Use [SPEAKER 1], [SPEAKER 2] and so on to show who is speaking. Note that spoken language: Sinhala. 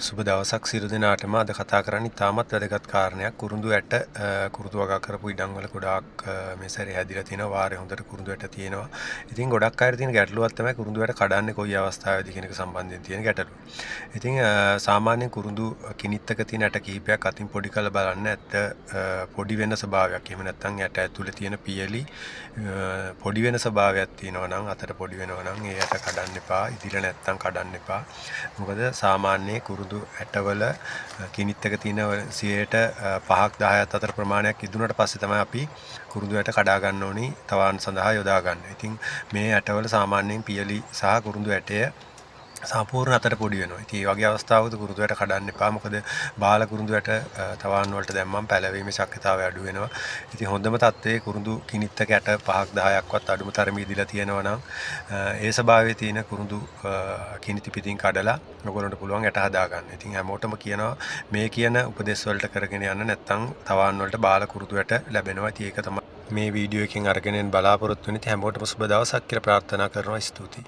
[SPEAKER 1] සුබ දවසක් සියලු දෙනාටම අද කතා කරන්නේ තාමත් වැදගත් කාරණයක් කුරුඳු ඇට කුරුඳු වගා කරපු ඉඩම් වල ගොඩාක් මේ සැරේ හැදිලා තියෙනවා වාරේ හොඳට කුරුඳු ඇට තියෙනවා. ඉතින් ගොඩක් අය තියෙන ගැටලුවක් තමයි කුරුඳු ඇට කඩන්නේ කොයි අවස්ථාවේදී කියන එක සම්බන්ධයෙන් තියෙන ගැටලුව. ඉතින් සාමාන්‍යයෙන් කුරුඳු කිනිත්තක තියෙන ඇට කිහිපයක් අතින් පොඩි කරලා බලන්න ඇත්ත පොඩි වෙන ස්වභාවයක්. එහෙම නැත්නම් ඇට ඇතුලේ තියෙන පියලි පොඩි වෙන ස්වභාවයක් තියෙනවා නම් අතට පොඩි වෙනවා නම් ඒ ඇට කඩන්න එපා. ඉදිරිය නැත්නම් කඩන්න එපා. මොකද සාමාන්‍යයෙන් කුරුඳු ඇටවල කිනිත් එක තියෙන 5ක් 10ක් අතර ප්‍රමාණයක් ඉදුණට පස්සේ තමයි අපි කුරුඳු ඇට කඩා ගන්න ඕනි තවාන් සඳහා යොදා ගන්න. ඉතින් මේ ඇටවල සාමාන්‍යයෙන් පියලි සහ කුරුඳු ඇටය සම්පූර්ණ අතට පොඩි වෙනවා. ඉතින් මේ වගේ අවස්ථාවකදී කුරුඳු ඇට කඩන්න එපා. මොකද බාල කුරුඳු ඇට තවාන් වලට දැම්මම පැලවීමේ ශක්තියතාවය අඩු වෙනවා. ඉතින් හොඳම තත්ත්වයේ කුරුඳු කිනිත් එක ඇට 5ක් 10ක්වත් අඩුම තරමේ ඉදිලා තියෙනවා නම් ඒ ස්වභාවයේ තියෙන කුරුඳු කිනිති පිටින් කඩලා ඔයගොල්ලන්ට පුළුවන් ඇට හදා ගන්න. ඉතින් හැමෝටම කියනවා මේ කියන උපදේශ වලට කරගෙන යන්න නැත්නම් තවාන් වලට බාල කුරුඳු ඇට ලැබෙනවා. ඉතින් ඒක තමයි මේ වීඩියෝ එකෙන් අරගෙන බලාපොරොත්තු වෙන්නේ. හැමෝටම සුබ දවසක් කියලා ප්‍රාර්ථනා කරනවා. ස්තුතියි.